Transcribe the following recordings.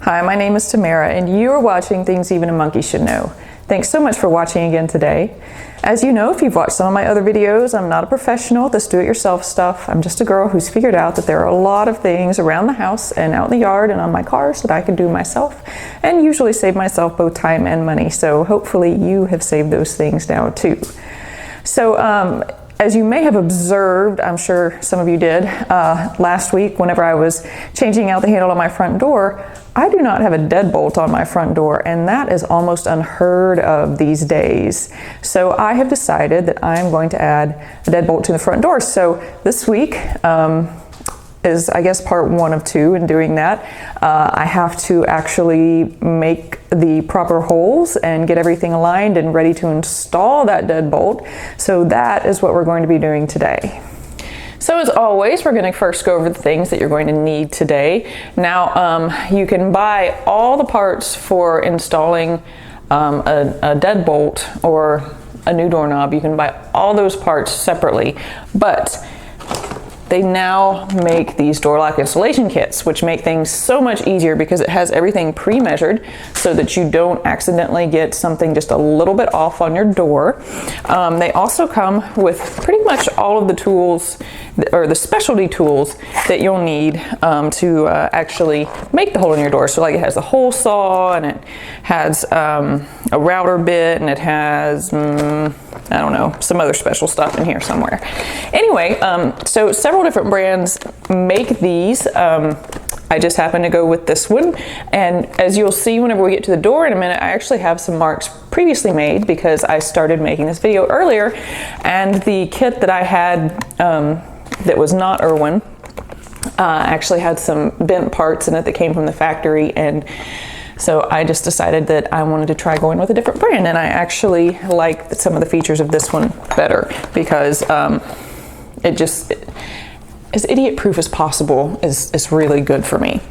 Hi, my name is Tamara, and you are watching Things Even a Monkey Should Know. Thanks so much for watching again today. As you know, if you've watched some of my other videos, I'm not a professional at this do-it-yourself stuff. I'm just a girl who's figured out that there are a lot of things around the house and out in the yard and on my cars that I can do myself, and usually save myself both time and money. So hopefully you have saved those things now too. So as you may have observed, I'm sure some of you did, last week whenever I was changing out the handle on my front door, I do not have a deadbolt on my front door, and that is almost unheard of these days. So I have decided that I'm going to add a deadbolt to the front door. So this week is, I guess, part 1 of 2 in doing that. I have to actually make the proper holes and get everything aligned and ready to install that deadbolt. So that is what we're going to be doing today. So as always, we're going to first go over the things that you're going to need today. Now, you can buy all the parts for installing a deadbolt or a new doorknob. You can buy all those parts separately, but they now make these door lock installation kits, which make things so much easier because it has everything pre-measured so that you don't accidentally get something just a little bit off on your door. They also come with pretty much all of the tools, or the specialty tools that you'll need to actually make the hole in your door. So like it has a hole saw, and it has a router bit, and it has I don't know, some other special stuff in here somewhere. Anyway, so several different brands make these. I just happen to go with this one, and as you'll see whenever we get to the door in a minute, I actually have some marks previously made because I started making this video earlier, and the kit that I had that was not Irwin actually had some bent parts in it that came from the factory, and so I just decided that I wanted to try going with a different brand, and I actually like some of the features of this one better because it just, as idiot-proof as possible, is really good for me.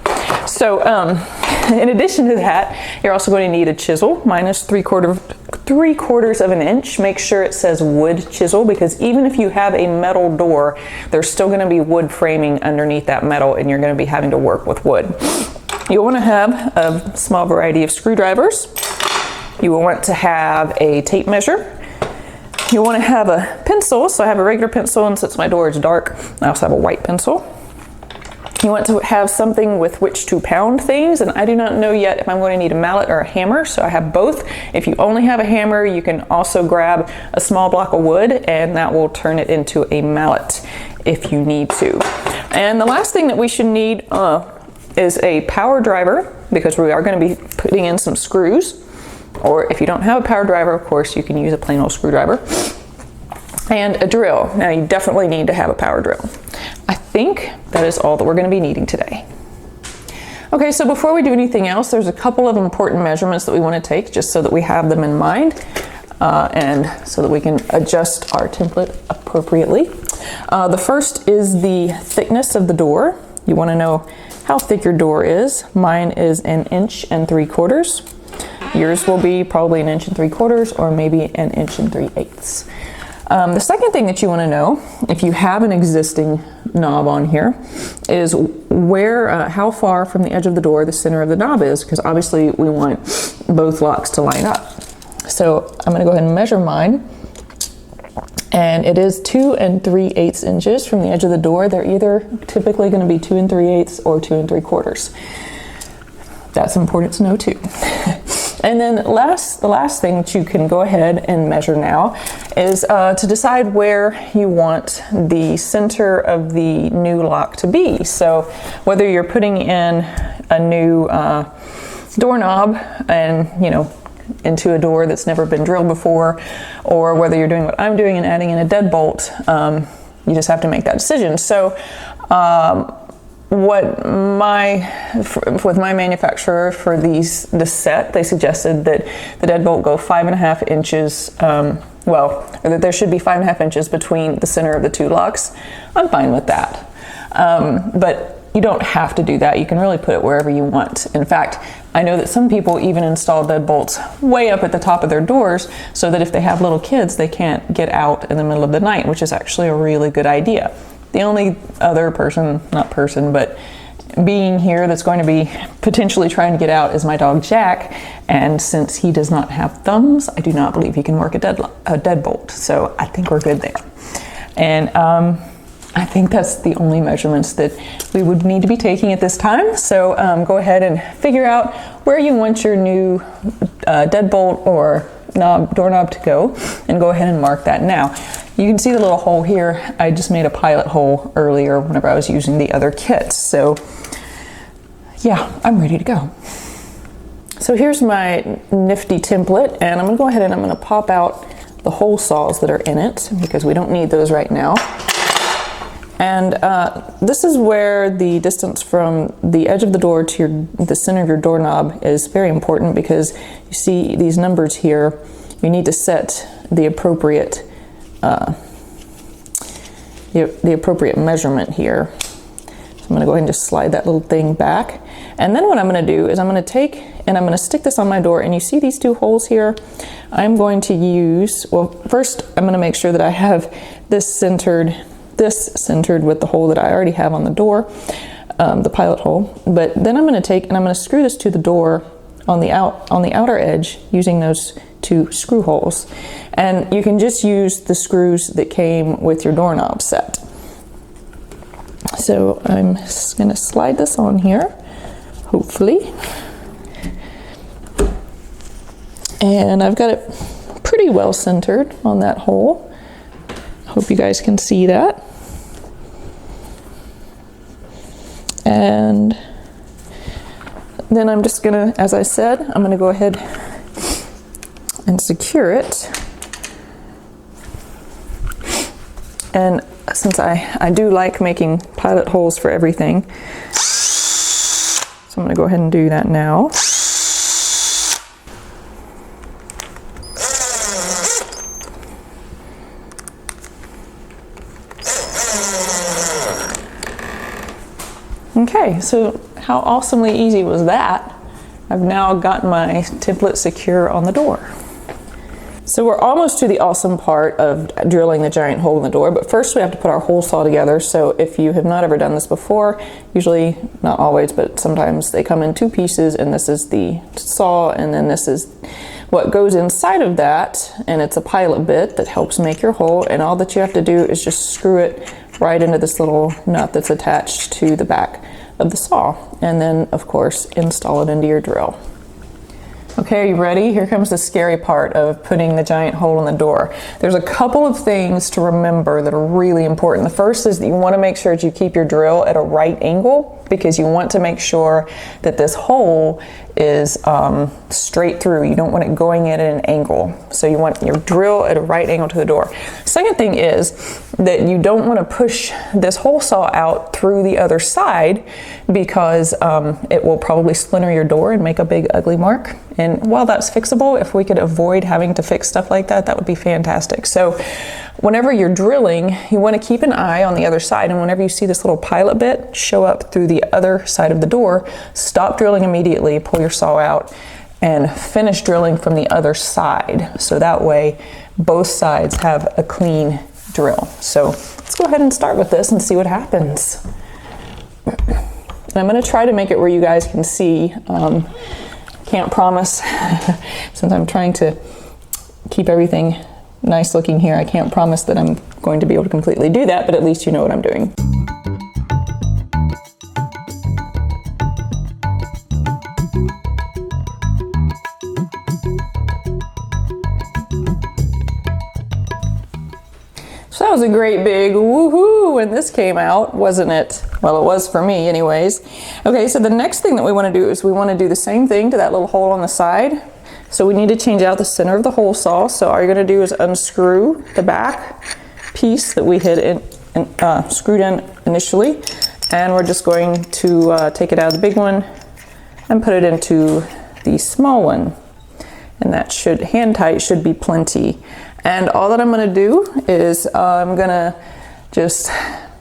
So in addition to that, you're also going to need a chisel. Mine is 3/4 of an inch. Make sure it says wood chisel, because even if you have a metal door, there's still going to be wood framing underneath that metal, and you're going to be having to work with wood. You'll want to have a small variety of screwdrivers. You will want to have a tape measure. You'll want to have a pencil. So I have a regular pencil, and since my door is dark, I also have a white pencil. You want to have something with which to pound things, and I do not know yet if I'm going to need a mallet or a hammer, so I have both. If you only have a hammer, you can also grab a small block of wood, and that will turn it into a mallet if you need to. And the last thing that we should need is a power driver, because we are going to be putting in some screws. Or if you don't have a power driver, of course, you can use a plain old screwdriver. And a drill. Now you definitely need to have a power drill. I think that is all that we're going to be needing today. Okay, so before we do anything else, there's a couple of important measurements that we want to take just so that we have them in mind and so that we can adjust our template appropriately. The first is the thickness of the door. You want to know how thick your door is. Mine is 1 3/4 inches. Yours will be probably 1 3/4 inches or maybe 1 3/8 inches. The second thing that you want to know, if you have an existing knob on here, is where, how far from the edge of the door the center of the knob is, because obviously we want both locks to line up. So I'm going to go ahead and measure mine, and it is 2 3/8 inches from the edge of the door. They're either typically going to be 2 3/8 or 2 3/4 inches. That's important to know too. And then the last thing that you can go ahead and measure now is to decide where you want the center of the new lock to be. So whether you're putting in a new doorknob and, you know, into a door that's never been drilled before, or whether you're doing what I'm doing and adding in a deadbolt, you just have to make that decision. So with my manufacturer for this set, they suggested that the deadbolt go 5.5 inches, or that there should be 5.5 inches between the center of the two locks. I'm fine with that. But you don't have to do that. You can really put it wherever you want. In fact, I know that some people even install deadbolts way up at the top of their doors so that if they have little kids, they can't get out in the middle of the night, which is actually a really good idea. The only other being here that's going to be potentially trying to get out is my dog Jack, and since he does not have thumbs, I do not believe he can work a deadbolt, so I think we're good there. And I think that's the only measurements that we would need to be taking at this time. So go ahead and figure out where you want your new deadbolt or doorknob to go, and go ahead and mark that now. You can see the little hole here. I just made a pilot hole earlier whenever I was using the other kits. So yeah, I'm ready to go. So here's my nifty template, and I'm gonna go ahead and I'm gonna pop out the hole saws that are in it because we don't need those right now. And this is where the distance from the edge of the door to the center of your doorknob is very important, because you see these numbers here. You need to set the appropriate measurement here. So I'm going to go ahead and just slide that little thing back. And then what I'm going to do is I'm going to take and I'm going to stick this on my door, and you see these two holes here? I'm going to use, well, first I'm going to make sure that I have this centered with the hole that I already have on the door, the pilot hole. But then I'm going to take and I'm going to screw this to the door on the outer edge using those two screw holes. And you can just use the screws that came with your doorknob set. So I'm just going to slide this on here, hopefully. And I've got it pretty well centered on that hole. Hope you guys can see that. And then I'm just gonna, as I said, I'm gonna go ahead and secure it. And since I do like making pilot holes for everything, so I'm gonna go ahead and do that now. Okay, so how awesomely easy was that? I've now got my template secure on the door. So we're almost to the awesome part of drilling the giant hole in the door, but first we have to put our hole saw together. So if you have not ever done this before, usually, not always, but sometimes they come in two pieces, and this is the saw, and then this is what goes inside of that, and it's a pilot bit that helps make your hole, and all that you have to do is just screw it right into this little nut that's attached to the back of the saw, and then of course install it into your drill. Okay, are you ready? Here comes the scary part of putting the giant hole in the door. There's a couple of things to remember that are really important. The first is that you want to make sure that you keep your drill at a right angle, because you want to make sure that this hole is straight through. You don't want it going in at an angle. So you want your drill at a right angle to the door. Second thing is that you don't want to push this hole saw out through the other side, because it will probably splinter your door and make a big ugly mark. And while that's fixable, if we could avoid having to fix stuff like that, that would be fantastic. So whenever you're drilling, you want to keep an eye on the other side, and whenever you see this little pilot bit show up through the other side of the door, stop drilling immediately, pull your saw out, and finish drilling from the other side. So that way both sides have a clean drill. So let's go ahead and start with this and see what happens. And I'm going to try to make it where you guys can see. Can't promise, since I'm trying to keep everything nice looking here, I can't promise that I'm going to be able to completely do that, but at least you know what I'm doing. So that was a great big woohoo when this came out, wasn't it? Well, it was for me anyways. Okay, so the next thing that we want to do is we want to do the same thing to that little hole on the side. So we need to change out the center of the hole saw. So all you're going to do is unscrew the back piece that we had screwed in initially, and we're just going to take it out of the big one and put it into the small one. And that should, hand tight, should be plenty. And all that I'm going to do is I'm going to just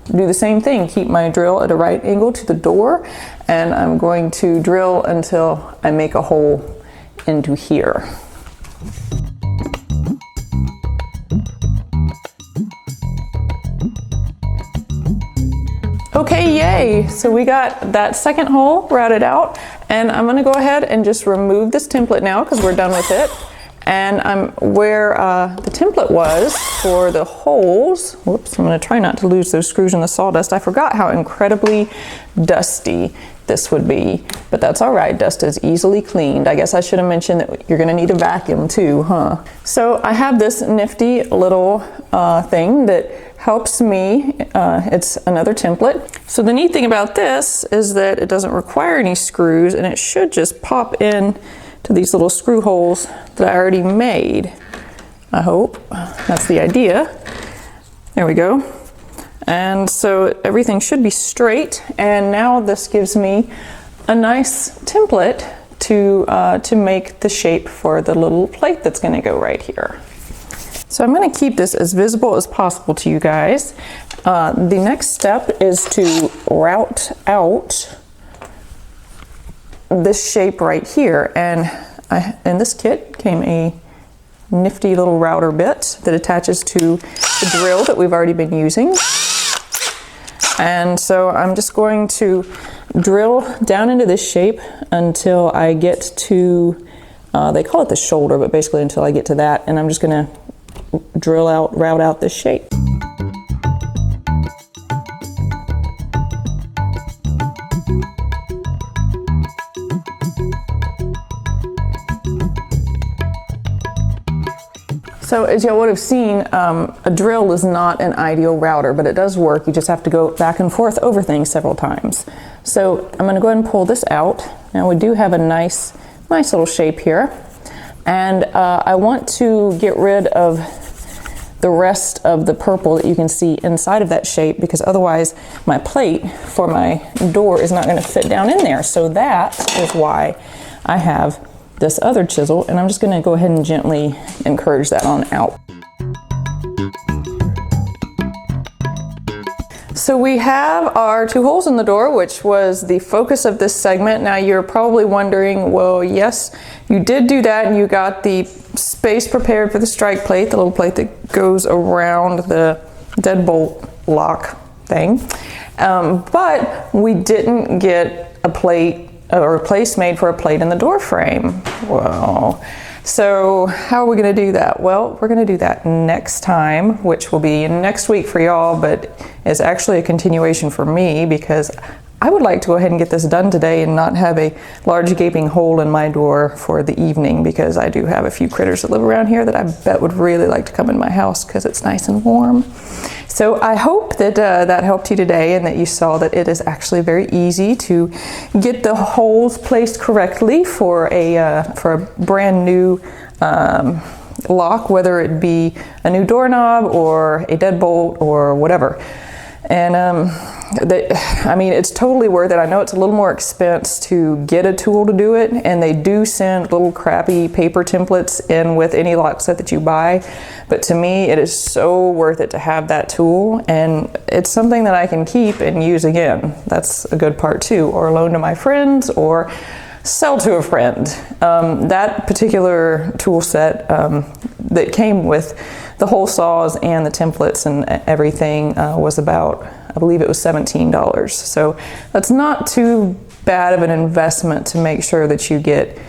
do the same thing. Keep my drill at a right angle to the door, and I'm going to drill until I make a hole into here. Okay, yay! So we got that second hole routed out, and I'm gonna go ahead and just remove this template now because we're done with it. And where the template was for the holes, whoops, I'm gonna try not to lose those screws in the sawdust. I forgot how incredibly dusty this would be, but that's all right, dust is easily cleaned. I guess I should have mentioned that you're gonna need a vacuum too, huh? So I have this nifty little thing that helps me. It's another template. So the neat thing about this is that it doesn't require any screws, and it should just pop in to these little screw holes that I already made. I hope that's the idea. There we go. And so everything should be straight, and now this gives me a nice template to make the shape for the little plate that's going to go right here. So I'm going to keep this as visible as possible to you guys. The next step is to route out this shape right here, and in this kit came a nifty little router bit that attaches to the drill that we've already been using. And so I'm just going to drill down into this shape until I get to, they call it the shoulder, but basically until I get to that, and I'm just going to route out this shape. So as y'all would have seen, a drill is not an ideal router, but it does work. You just have to go back and forth over things several times. So I'm going to go ahead and pull this out. Now we do have a nice little shape here. And I want to get rid of the rest of the purple that you can see inside of that shape, because otherwise my plate for my door is not going to fit down in there. So that is why I have this other chisel, and I'm just going to go ahead and gently encourage that on out. So we have our 2 holes in the door, which was the focus of this segment. Now you're probably wondering, well, yes, you did do that, and you got the space prepared for the strike plate, the little plate that goes around the deadbolt lock thing. But we didn't get a plate or a place made for a plate in the door frame. Well, so how are we going to do that? Well, we're going to do that next time, which will be next week for y'all, but it's actually a continuation for me, because I would like to go ahead and get this done today and not have a large gaping hole in my door for the evening, because I do have a few critters that live around here that I bet would really like to come in my house because it's nice and warm. So I hope that that helped you today, and that you saw that it is actually very easy to get the holes placed correctly for a brand new lock, whether it be a new doorknob or a deadbolt or whatever. And I mean, it's totally worth it. I know it's a little more expense to get a tool to do it, and they do send little crappy paper templates in with any lock set that you buy. But to me, it is so worth it to have that tool, and it's something that I can keep and use again. That's a good part too, or loan to my friends, or sell to a friend. That particular tool set that came with the hole saws and the templates and everything was about, I believe it was $17. So that's not too bad of an investment to make sure that you get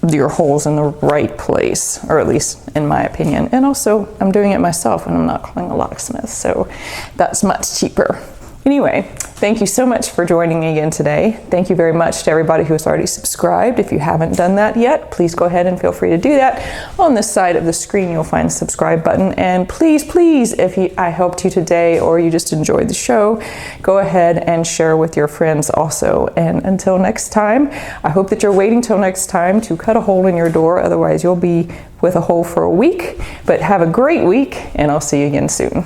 your holes in the right place, or at least in my opinion. And also, I'm doing it myself and I'm not calling a locksmith, so that's much cheaper. Anyway, thank you so much for joining me again today. Thank you very much to everybody who has already subscribed. If you haven't done that yet, please go ahead and feel free to do that. On this side of the screen, you'll find the subscribe button. And please, please, if I helped you today or you just enjoyed the show, go ahead and share with your friends also. And until next time, I hope that you're waiting till next time to cut a hole in your door. Otherwise, you'll be with a hole for a week. But have a great week, and I'll see you again soon.